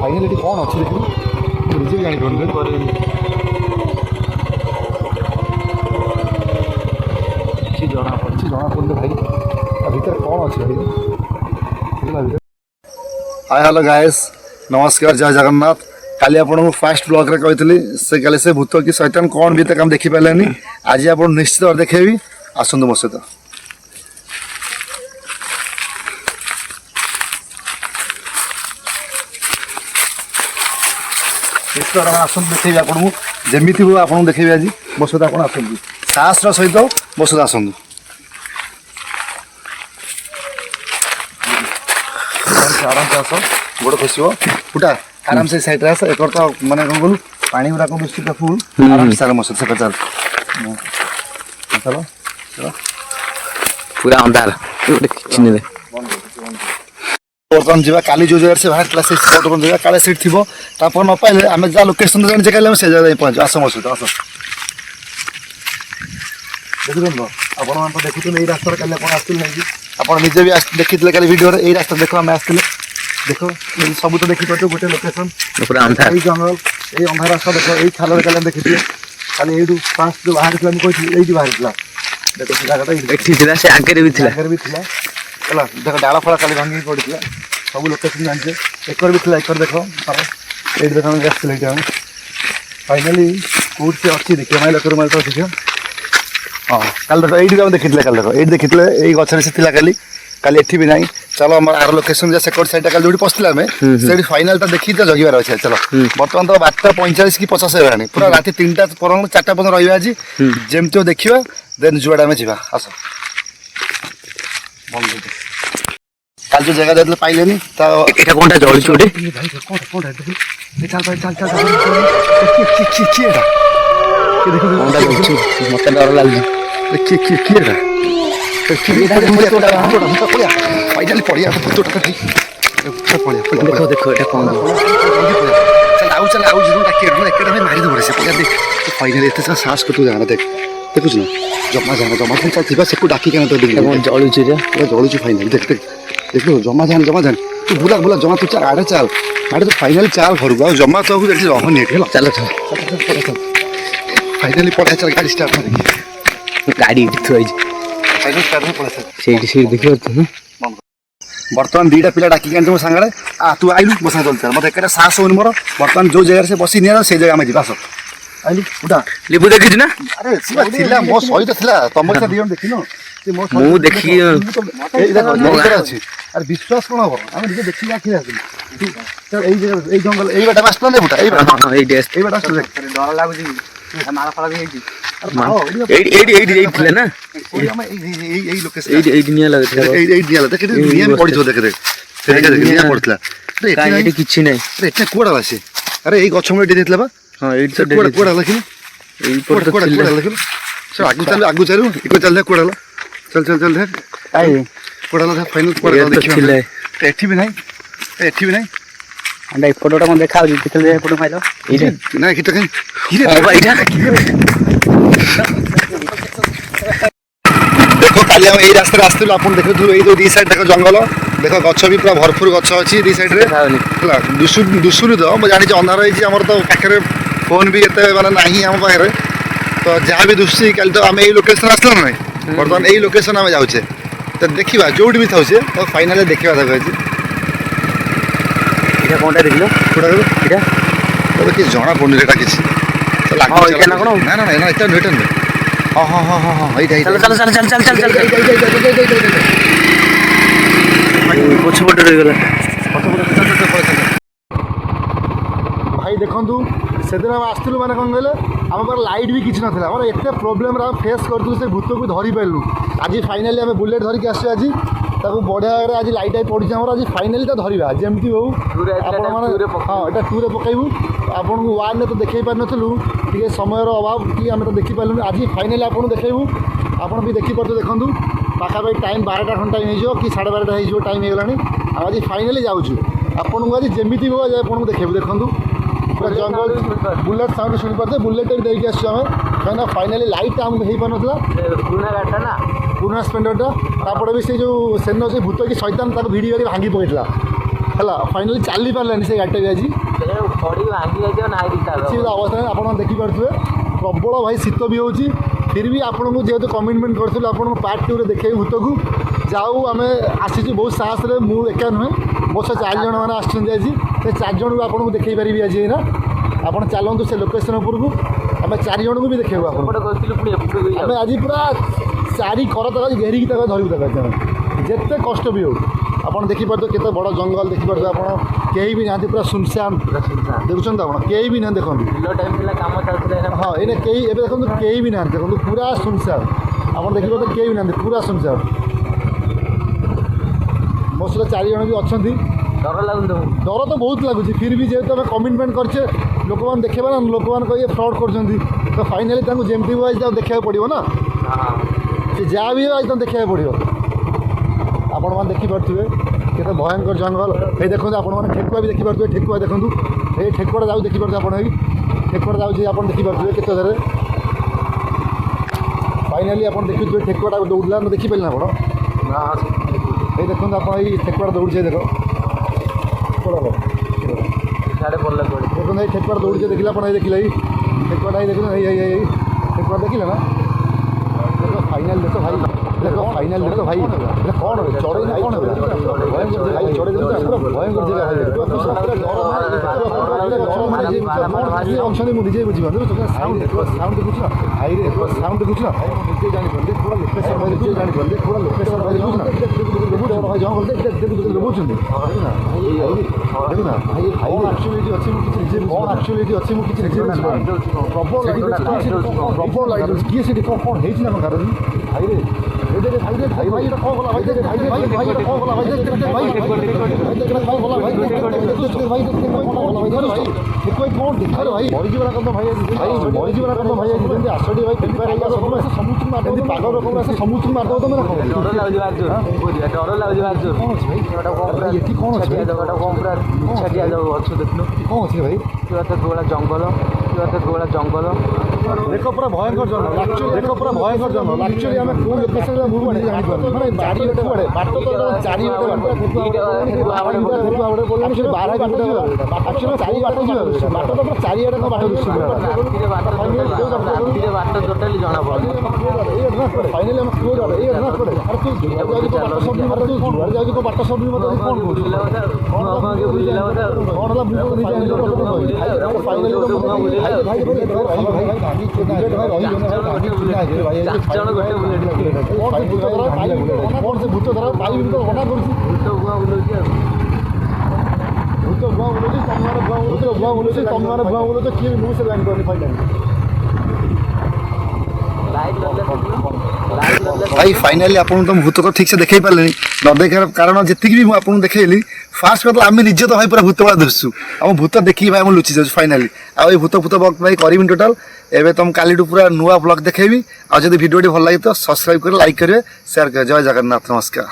Final ये कौन अच्छी देखिए मुझे भी जानी जना पड़े भाई भर कौन अच्छे भाई। हाय हेलो गाइस नमस्कार जय जगन्नाथ। काली आपको फास्ट ब्लॉग रे कही से काले से भूत कि शैतान कौन भी तक हम देखी पारे आज आप निश्चित भाव देखेबी आसतु मो सहित। आसतु देखेबी आपको जमी वो आपको देखेबी आज मो सहित आप आसतु साहस सहित मो सहित आसतु। आराम से आस गोड़ खस फुटा आराम से साइड आस एक तो माने कौन बोलू पानी गुराक बिस्कुट फुल आराम से मस चल चल चलो चलो पूरा अंधार चिन्ह बर्तमान जा काली जो जगह से बाहर से स्पॉट पर जाए काले सीट थी न पाइले आम जहाँ लोकेशन जाने काले से जगह पहुँच आस मो सहित आस देखुन आप देखुन यही रास्ता काली आप आप निजे भी देखी काली वीडियो यही रास्ता देख आम आसते देख सब तो देखी पार्थ गोटे लोकेशन यही जंगल यही अंधार रास्ता देख यही खाल काली देखी खाली यू फास्ट जो बाहर कही ये बाहर देख से जगह आगे भी है देख डाल फल खाली भांगी पड़ा सब लोकेशन जाने एकर भी था एकर देख ये देख आसते फाइनाली कौट से अच्छी देखिए माइल एकर माइल तो अच्छी हाँ कल देख ये देखी कल देख ये देखी ये गचर से काली काली एठी भी नहीं चलो आम आर लोकेशन जा सेकंड साइड कल जो पशला से फाइनाल देखी तो जगवार अच्छे चलो बर्तमान तो 12:45 कि 50 है पूरा रात 3टा पर 4टा पर्यटन रहा आज जमी देखा देन जुआड़े आम जा आस कल जो जगह देते पाइले कौन जलुचे मत डर लगे फाइनाली पड़िया देखो देखो ये कौन चल आउ मारी दे से फाइनाली एत साहस कर जाना देख देखुच ना जमा जाना चल से डाकी क्या तो जलुचे जलुचे फाइनाली देख देख देख लो जमा जान तू बुला बुला जमा तू चल आड़े तो फाइनाली चाल घर को जमा तो रहनी चल चल फाइनाली पड़ा चल गाड़ी स्टार्ट कर गाड़ी देखिए बर्तमान 2टा पिला डाकी मो सांगे तू आइलु मो साथ चल मत एक साहस होनी मोर बर्तमान जो जगह से बसी नि से जगह में जास आइलु उठा लिबू देखी ना अरे थिला मो सहित थिला तुम से दियम देखिनो मु देखी अरे विश्वास कोन हो हम देखि आखिर आसी चल ए जगह ए जंगल ए बाटा मास्टर ले बुटा ए बाटा हां ए डेस ए बाटा डर लागु माला फला भी है ना यही लोकेशन एडी निया लगे एडी निया लगे देख निया में पड़ी थो देख देख निया पड़तला अरे एडी किछि नै अरे एते कोडा लासे अरे एई गछ में देतला बा हां एडी से कोडा लखिन एई कोडा लखिन चल आगु चल इको चल कोडा चल चल चल देख आई कोडा ला फाइनल कोडा देखियो एठी भी नहीं अंडा फोटोटा मन देखा कितने फोटो फाइल इरे ना कित कहीं देखो काली हम ए रास्ता रास्ते अपन देखो तू ए जो दी साइड देखो जंगल देखो गछ भी पूरा भरपूर गछ अछि दी साइड रे हला दुसुरु दो म जानि जे अंधार है हमर तो पाखरे फोन भी एते माने नाही हम पाखरे तो जहाँ भी दुसि काल तो हम ए लोकेशन आसला नै बर्तमान ए लोकेशन हम जाउछे तो देखिबा जोड भी थाउछे तो फाइनली देखिबा देखै इटा कोनटा देखलो कोडा इटा तो कि जना पड़नी रेटा किछि चल आगु चल ना कोन ना इटा रिटर्न हां इटा चल कुछ फोटो रह गेला भाई देखंतु सेदिन हम आस्तलु माने कोन गेले हम पर लाइट भी किछ नथला हमर एते प्रॉब्लम रा फेस करतु से भूत को धरि पाइलु आज फाइनली हम बुलेट धरि के आसी आज ताको बढ़िया आज लाइट आई पड़ी आज फाइनाली तो धरवा जमती हो हाँ यहाँ टूरे पकड़ू आपन को वन तो देखे पार नु टे समय अभाव कि आम तो देखिपारू आज फाइनाली आपको देखू आप भी देखिपारे देखूँ पाखापाखि टाइम 12टा खंड टाइम हो कि 12:30 हो टाइम होगा आज फाइनाली जाऊँ आपको आज जमी हो आपको देखेबू देखूँ पूरा जंगल बुलेट साउंड शुणी पारे बुलेट देखिए आसमें कहीं फाइनाली लाइट आमको हो पार ना पुराना स्प्लेंडरटा तापड़े भी से जो सेन से भूत कि शैतान भिड़ी भांगी पकड़ा ହେଲା ଫାଇନାଲି ଚାଲି ପାରିଲାନି ସେ ଗାଡ଼ିଟା ବି ଆଜି କିଛି ଅବସ୍ଥା ନାହିଁ। ଆପଣ ଦେଖିପାରୁଥିବେ ପ୍ରବଳ ଭାଇ ଶୀତ ବି ହେଉଛି। ଫିର୍ ବି ଆପଣଙ୍କୁ ଯେହେତୁ କମିଟମେଣ୍ଟ କରିଥିଲୁ ଆପଣଙ୍କୁ ପାର୍ଟ 2ରେ ଦେଖେଇବୁ ଭୂତକୁ। ଯାଉ ଆମେ ଆସିଛୁ ବହୁତ ସାହସରେ, ମୁଁ ଏକା ନୁହେଁ ମୋ ସହ 4 ଜଣ ମାନେ ଆସିଛନ୍ତି ଆଜି। ସେ 4 ଜଣଙ୍କୁ ଆପଣଙ୍କୁ ଦେଖେଇ ପାରିବି ଆଜି ଏଇନା। ଆପଣ ଚାଲନ୍ତୁ ସେ ଲୋକେସନ୍ ଉପରକୁ, ଆମେ 4 ଜଣଙ୍କୁ ବି ଦେଖେଇବୁ ଆପଣ। ଆମେ ଆଜି ପୁରା 4 କର ତକ ଘେରିକି ତାକୁ ଧରିବୁ ତାକୁ ଆମେ ଯେତେ କଷ୍ଟ ବି ହଉ। ଆପଣ ଦେଖିପାରୁଥିବେ କେତେ ବଡ଼ ଜଙ୍ଗଲ ଦେଖିପାରୁଥିବେ ଆପଣ, କେହି ବି ନାହାନ୍ତି, ପୁରା ସୁନସାନ ଦେଖୁଛନ୍ତି ଆପଣ, କେହି ବି ନାହାନ୍ତି ଦେଖନ୍ତୁ। ହଁ ଏଇନା କେହି ଏବେ ଦେଖନ୍ତୁ କେହି ବି ନାହାନ୍ତି ଦେଖନ୍ତୁ, ପୁରା ସୁନସାନ ଆପଣ ଦେଖିପାରୁଥିବେ କେହି ବି ନାହାନ୍ତି, ପୁରା ସୁନସାନ। ମୋ ସହିତ 4 ଜଣ ବି ଅଛନ୍ତି। ଡର ତ ବହୁତ ଲାଗୁଛି, ଫିର୍ ବି ଯେହେତୁ ଆମେ କମିଟମେଣ୍ଟ କରିଛେ ଲୋକମାନେ ଦେଖେଇବା ନା, ଲୋକମାନେ କହିବେ ଫ୍ରଡ଼୍ କରୁଛନ୍ତି, ତ ଫାଇନାଲି ତାଙ୍କୁ ଯେମିତି ବି ଆଜି ତାଙ୍କୁ ଦେଖିବାକୁ ପଡ଼ିବ ନା, ସେ ଯାହା ବି ଆଜି ତାଙ୍କୁ ଦେଖିବାକୁ ପଡ଼ିବ। ଆପଣମାନେ ଦେଖିପାରୁଥିବେ କେତେ ଭୟଙ୍କର ଜଙ୍ଗଲ। ଏଇ ଦେଖନ୍ତୁ ଆପଣମାନେ ଠେକୁଆ ବି ଦେଖିପାରୁଥିବେ, ଠେକୁଆ ଦେଖନ୍ତୁ, ଏଇ ଠେକୁଆଟା ଯାଉ ଦେଖିପାରୁଥିବେ ଆପଣ, ଏଇ ଠେକୁଆଟା ଯାଉଛି ଆପଣ ଦେଖିପାରୁଥିବେ କେତେ ଧରେ। ଫାଇନାଲି ଆପଣ ଦେଖୁଥିବେ ଠେକୁଆଟା ଦୌଡ଼ିଲା, ଦେଖିପାରିଲେ ଆପଣ? ଏଇ ଦେଖନ୍ତୁ ଆପଣ ଏଇ ଠେକୁଆଟା ଦୌଡ଼ିছে ଦେଖ, ଦେଖନ୍ତୁ ଏଇ ଠେକୁଆଟା ଦୌଡ଼ିছে ଦେଖିଲେ ଆପଣ, ଏଇ ଦେଖିଲେ ଏଇ ଠେକୁଆଟା, ଏଇ ଦେଖୁଛନ୍ତି ଏଇ ଠେକୁଆ ଦେଖିଲେ ନା? ଦେଖ ଫାଇନାଲ ଦେଖ ଭାଇ, ଦେଖ ଫାଇନାଲ ଦେଖ ଭାଇ, এটা କ'ଣ হবে ଚଢ଼େଇ ନା କ'ଣ হবে? ଭୟଙ୍କର ଭାଇ ଚଢ଼େଇ ଦେଖୁଛ ପୁରା ଭୟଙ୍କର ଜାଗା ଭାଇ, ଅଛନ୍ତି ମୁଁ ନିଜେ ବୁଝିପାରୁନି। ସାଉଣ୍ଡ ସାଉଣ୍ଡ ଦେଖୁଛୁ ନା ଭାଇରେ, ସାଉଣ୍ଡ ଦେଖୁଛୁ ନା ନିଜେ ଜାଣିପାରୁନି, ପୁରା ଲୋକେସନ୍ ଭାଇ ନିଜେ ଜାଣିପାରୁନି, ପୁରା ଲୋକେସନ୍ ଭାଇ ଦେଖୁଛୁ ନା ଭାଇ ଜଙ୍ଗଲ ଲୋବୁଛନ୍ତି ଦେଖୁନା ଭାଇ କ'ଣ ଆକ୍ଚୁଆଲି ଏଠି ଅଛି ମୁଁ କିଛି ନିଜେ କ'ଣ ଆକ୍ଚୁଆଲି ଏଠି ଅଛି ମୁଁ କିଛି ନିଜେ ବୁଝିପାରୁନି। ପ୍ରବଳ ଲାଇଟ୍ ପ୍ରବଳ ଲାଇଟ୍ ଅଛି, କିଏ ସେଠି କ'ଣ ହେଇଛି ନା କ'ଣ କାରଣ ଭାଇରେ ଭାଇ ଭାଇ এটা କ'ଣ ଗଲା ଭାଇ, ଭାଇ ଭାଇ ଭାଇ এটা କ'ଣ ଗଲା ଭାଇ, ଭାଇ କ'ଣ ଗଲା ଭାଇ, ଭାଇ କ'ଣ ଦେଖାରେ ଭାଇ ମରିଯିବା କଥା ଭାଇ, ଭାଇ ମରିଯିବା କଥା ଭାଇ, ଯେମିତି ଆସଟି ଭାଇ ପ୍ରିପେୟାର ହେଇଗଲା ସବୁ ଆସେ ସମୁଦ୍ରକୁ ମାରିଦେବ, ପାଗ ରକମ ଆସେ ସମୁଦ୍ରକୁ ମାରିଦେବ ତମେ ନା କ'ଣ? କ'ଣ ଅଛି ଭାଇ ଏଠି କ'ଣ ଅଛି ଭାଇ, କ'ଣ ଅଛି ଭାଇ ଜଙ୍ଗଲ ଦେଖ ପୁରା ଭୟଙ୍କର ଜଙ୍ଗଲ, ଆକ୍ଚୁଆଲି ଦେଖ ପୁରା ଭୟଙ୍କର ଜଙ୍ଗଲ। ଆକ୍ଚୁଆଲି ଆମେ କେଉଁ ଲୋକେସନରେ ମୁଁ ବି ଜାଣିପାରୁନି, ମାନେ ଚାରିଆଡ଼େ କୁଆଡ଼େ ବାଟ ତ ଚାରିଆଡ଼େ ବାଟ ବୋଲିଲାଣି ସେଠି 12 କିଲୋମିଟର ଆକ୍ଚୁଆଲି 4 ବାଟ ଯିବା ବାଟ ତ ପୁରା ଚାରିଆଡ଼େ ବାଟ ଦିଶୁଛି। ଫାଇନାଲି ଆମେ କୁହ ଗାଡ଼ ଏଇ ନା କୁଆଡ଼େ ଆରେ ତୁ ଯୁଆଡ଼େ ଯାଉଛି ବାଟ ସବୁ ମତେ ଯୁଆଡ଼େ ଯାଉଛି ବାଟ ସବୁ ମତେ କ'ଣ କହୁଛୁ କ'ଣ ହେଲା ଫାଇନାଲି କ'ଣ ସେ ଭୂତ ଧରା ପାଇବି ତ ମନା କରୁଛି, ଭୂତ ଭୁଆ ବୁଲଉଛି ତମର ଭୁଆ ବୁଲୁଛି ତମର ଭୁଆ ବୁଲୁଛ, କିଏ ବି ମୁଁ ସେ ଜାଣିପାରୁନି। ଭାଇ ଫାଇନାଲି ଆପଣଙ୍କୁ ତ ଭୂତ ତ ଠିକ୍ ସେ ଦେଖେଇ ପାରିଲେନି, ନ ଦେଖାର କାରଣ ଯେତିକି ବି ମୁଁ ଆପଣଙ୍କୁ ଦେଖେଇଲି ଫାର୍ଷ୍ଟ କଥା ଆମେ ନିଜେ ତ ଭାଇ ପୁରା ଭୂତ ଭଳିଆ ଦିଶୁଛୁ, ଆମ ଭୂତ ଦେଖିକି ଭାଇ ଆମେ ଲୁଚି ଯାଉଛୁ ଫାଇନାଲି। ଆଉ ଏଇ ଭୂତ ବ୍ଲଗ୍ ଭାଇ କରିବିନି ଟୋଟାଲ୍, ଏବେ ତ ମୁଁ କାଲିଠୁ ପୁରା ନୂଆ ବ୍ଲଗ୍ ଦେଖେଇବି। ଆଉ ଯଦି ଭିଡ଼ିଓଟି ଭଲ ଲାଗେ ତ ସବସ୍କ୍ରାଇବ୍ କରି ଲାଇକ୍ କରିବେ, ସେୟାର କରିବେ। ଜୟ ଜଗନ୍ନାଥ, ନମସ୍କାର।